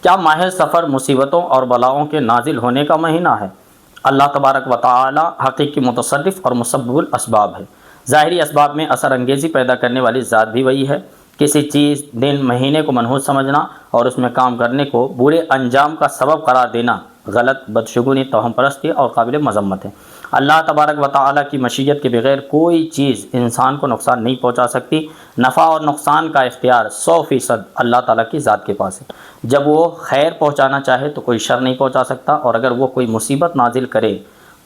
کیا ماہ سفر مصیبتوں اور بلاؤں کے نازل ہونے کا مہینہ ہے؟ اللہ تبارک و تعالی حقیقی متصرف اور مسبب الاسباب ہے۔ ظاہری اسباب میں اثر انگیزی پیدا کرنے والی ذات بھی وہی ہے۔ کسی چیز، دن، مہینے کو منحوس سمجھنا اور اس میں کام کرنے کو برے انجام کا سبب قرار دینا غلط، بدشگونی، توہم پرستی اور قابل مذمت ہے۔ اللہ تبارک و تعالی کی مشیت کے بغیر کوئی چیز انسان کو نقصان نہیں پہنچا سکتی۔ نفع اور نقصان کا اختیار 100% اللہ تعالیٰ کی ذات کے پاس ہے۔ جب وہ خیر پہنچانا چاہے تو کوئی شر نہیں پہنچا سکتا، اور اگر وہ کوئی مصیبت نازل کرے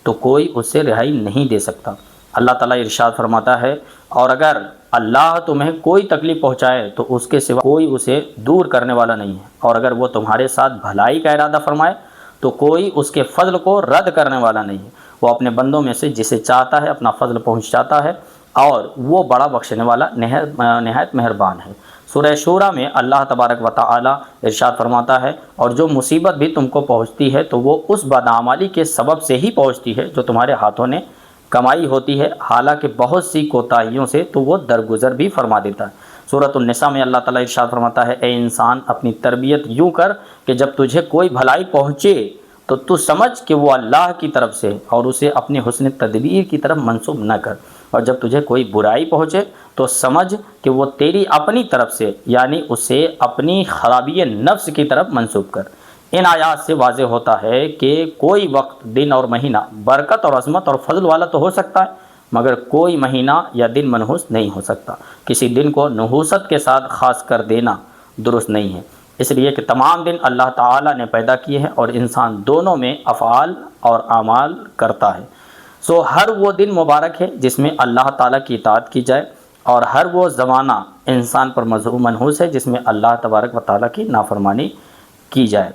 تو کوئی اس سے رہائی نہیں دے سکتا۔ اللہ تعالیٰ ارشاد فرماتا ہے، اور اگر اللہ تمہیں کوئی تکلیف پہنچائے تو اس کے سوا کوئی اسے دور کرنے والا نہیں ہے، اور اگر وہ تمہارے ساتھ بھلائی کا ارادہ فرمائے تو کوئی اس کے فضل کو رد کرنے والا نہیں ہے۔ وہ اپنے بندوں میں سے جسے چاہتا ہے اپنا فضل پہنچاتا ہے، اور وہ بڑا بخشنے والا نہایت مہربان ہے۔ سورہ شورى میں اللہ تبارک و تعالی ارشاد فرماتا ہے، اور جو مصیبت بھی تم کو پہنچتی ہے تو وہ اس بدعمالی کے سبب سے ہی پہنچتی ہے جو تمہارے ہاتھوں نے کمائی ہوتی ہے، حالانکہ بہت سی کوتاہیوں سے تو وہ درگزر بھی فرما دیتا ہے۔ سورۃ النساء میں اللہ تعالیٰ ارشاد فرماتا ہے، اے انسان اپنی تربیت یوں کر کہ جب تجھے کوئی بھلائی پہنچے تو سمجھ کہ وہ اللہ کی طرف سے، اور اسے اپنے حسن تدبیر کی طرف منسوب نہ کر، اور جب تجھے کوئی برائی پہنچے تو سمجھ کہ وہ تیری اپنی طرف سے، یعنی اسے اپنی خرابی نفس کی طرف منسوب کر۔ ان آیات سے واضح ہوتا ہے کہ کوئی وقت، دن اور مہینہ برکت اور عظمت اور فضل والا تو ہو سکتا ہے، مگر کوئی مہینہ یا دن منحوس نہیں ہو سکتا۔ کسی دن کو نحوست کے ساتھ خاص کر دینا درست نہیں ہے، اس لیے کہ تمام دن اللہ تعالیٰ نے پیدا کیے ہیں، اور انسان دونوں میں افعال اور اعمال کرتا ہے۔ سو ہر وہ دن مبارک ہے جس میں اللہ تعالیٰ کی اطاعت کی جائے، اور ہر وہ زمانہ انسان پر منحوس ہے جس میں اللہ تبارک و تعالیٰ کی نافرمانی کی جائے۔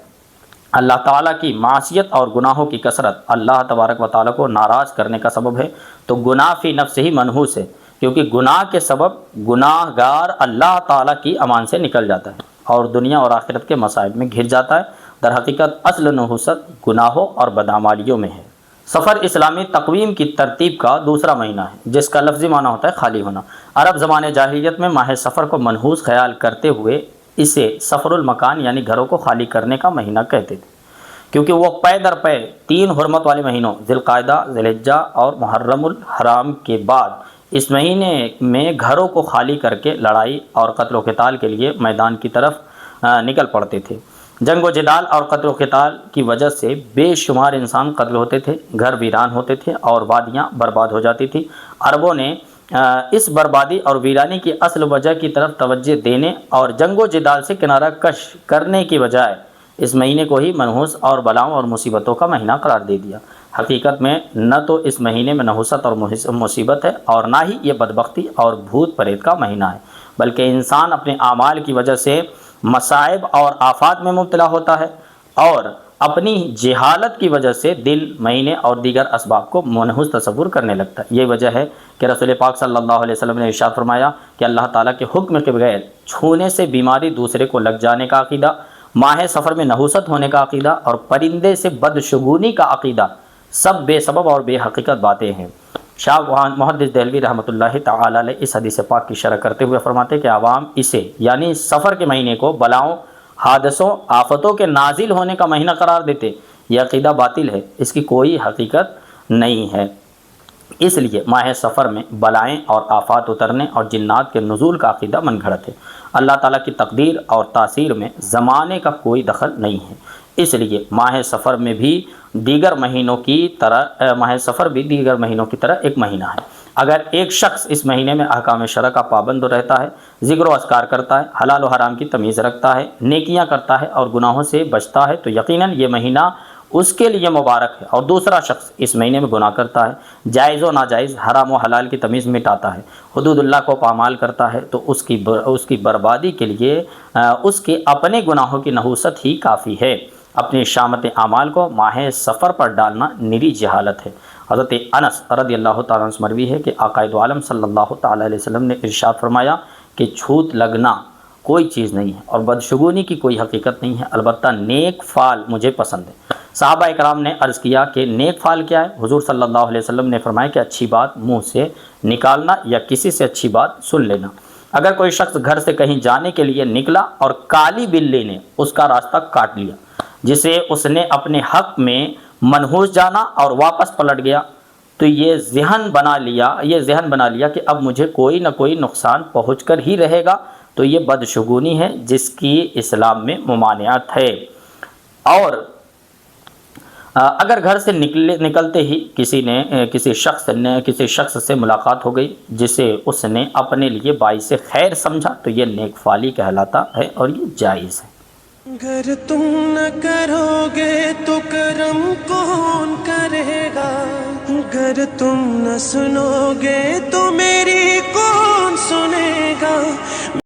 اللہ تعالیٰ کی معصیت اور گناہوں کی کثرت اللہ تبارک و تعالیٰ کو ناراض کرنے کا سبب ہے، تو گناہ فی نفس ہی منحوس ہے، کیونکہ گناہ کے سبب گناہ گار اللہ تعالیٰ کی امان سے نکل جاتا ہے اور دنیا اور آخرت کے مصائب میں گھر جاتا ہے۔ در حقیقت اصل نحوست گناہوں اور بدعمالیوں میں ہے۔ سفر اسلامی تقویم کی ترتیب کا دوسرا مہینہ ہے، جس کا لفظی معنی ہوتا ہے خالی ہونا۔ عرب زمانے جاہلیت میں ماہ سفر کو منحوس خیال کرتے ہوئے اسے سفر المکان یعنی گھروں کو خالی کرنے کا مہینہ کہتے تھے، کیونکہ وہ پے در پے 3 حرمت والے مہینوں ذی القعدہ، ذی الحجہ اور محرم الحرام کے بعد اس مہینے میں گھروں کو خالی کر کے لڑائی اور قتل و قتال کے لیے میدان کی طرف نکل پڑتے تھے۔ جنگ و جدال اور قتل و قتال کی وجہ سے بے شمار انسان قتل ہوتے تھے، گھر ویران ہوتے تھے اور وادیاں برباد ہو جاتی تھی۔ عربوں نے اس بربادی اور ویرانی کی اصل وجہ کی طرف توجہ دینے اور جنگ و جدال سے کنارہ کش کرنے کی بجائے اس مہینے کو ہی منحوس اور بلاؤں اور مصیبتوں کا مہینہ قرار دے دیا۔ حقیقت میں نہ تو اس مہینے میں نحوست اور مصیبت ہے، اور نہ ہی یہ بدبختی اور بھوت پریت کا مہینہ ہے، بلکہ انسان اپنے اعمال کی وجہ سے مصائب اور آفات میں مبتلا ہوتا ہے، اور اپنی جہالت کی وجہ سے دن، مہینے اور دیگر اسباب کو منحوس تصور کرنے لگتا ہے۔ یہ وجہ ہے کہ رسول پاک صلی اللہ علیہ وسلم نے ارشاد فرمایا کہ اللہ تعالیٰ کے حکم کے بغیر چھونے سے بیماری دوسرے کو لگ جانے کا عقیدہ، ماہ سفر میں نحوست ہونے کا عقیدہ اور پرندے سے بدشگونی کا عقیدہ سب بے سبب اور بے حقیقت باتیں ہیں۔ شاہ محدث دہلوی رحمۃ اللہ تعالی علیہ اس حدیث پاک کی شرح کرتے ہوئے فرماتے کہ عوام اسے یعنی سفر کے مہینے کو بلاؤں، حادثوں، آفتوں کے نازل ہونے کا مہینہ قرار دیتے۔ یہ عقیدہ باطل ہے، اس کی کوئی حقیقت نہیں ہے۔ اس لیے ماہ سفر میں بلائیں اور آفات اترنے اور جنات کے نزول کا عقیدہ من گھڑت ہے۔ اللہ تعالیٰ کی تقدیر اور تاثیر میں زمانے کا کوئی دخل نہیں ہے، اس لیے ماہ سفر بھی دیگر مہینوں کی طرح ایک مہینہ ہے۔ اگر ایک شخص اس مہینے میں احکام شرع کا پابند رہتا ہے، ذکر و اذکار کرتا ہے، حلال و حرام کی تمیز رکھتا ہے، نیکیاں کرتا ہے اور گناہوں سے بچتا ہے، تو یقیناً یہ مہینہ اس کے لیے مبارک ہے۔ اور دوسرا شخص اس مہینے میں گناہ کرتا ہے، جائز و ناجائز، حرام و حلال کی تمیز مٹاتا ہے، حدود اللہ کو پامال کرتا ہے، تو اس کی بربادی کے لیے اس کے اپنے گناہوں کی نحوست ہی کافی ہے۔ اپنی شامت اعمال کو ماہ سفر پر ڈالنا نری جہالت ہے۔ حضرت انس رضی اللہ تعالیٰ عنہ سے مروی ہے کہ آقا دو عالم صلی اللہ تعالیٰ علیہ وسلم نے ارشاد فرمایا کہ چھوت لگنا کوئی چیز نہیں ہے اور بدشگونی کی کوئی حقیقت نہیں ہے، البتہ نیک فعل مجھے پسند ہے۔ صحابہ اکرام نے عرض کیا کہ نیک فعل کیا ہے؟ حضور صلی اللہ علیہ وسلم نے فرمایا کہ اچھی بات منہ سے نکالنا یا کسی سے اچھی بات سن لینا۔ اگر کوئی شخص گھر سے کہیں جانے کے لیے نکلا اور کالی بلی نے اس کا راستہ کاٹ لیا، جسے اس نے اپنے حق میں منحوس جانا اور واپس پلٹ گیا، تو یہ ذہن بنا لیا کہ اب مجھے کوئی نہ کوئی نقصان پہنچ کر ہی رہے گا، تو یہ بدشگونی ہے جس کی اسلام میں ممانعت ہے۔ اور اگر گھر سے نکلتے ہی کسی شخص سے ملاقات ہو گئی جسے اس نے اپنے لیے باعث خیر سمجھا، تو یہ نیک فالی کہلاتا ہے اور یہ جائز ہے۔ اگر تم نہ کرو گے تو کرم کون کرے گا، اگر تم نہ سنو گے تو میری کون سنے گا،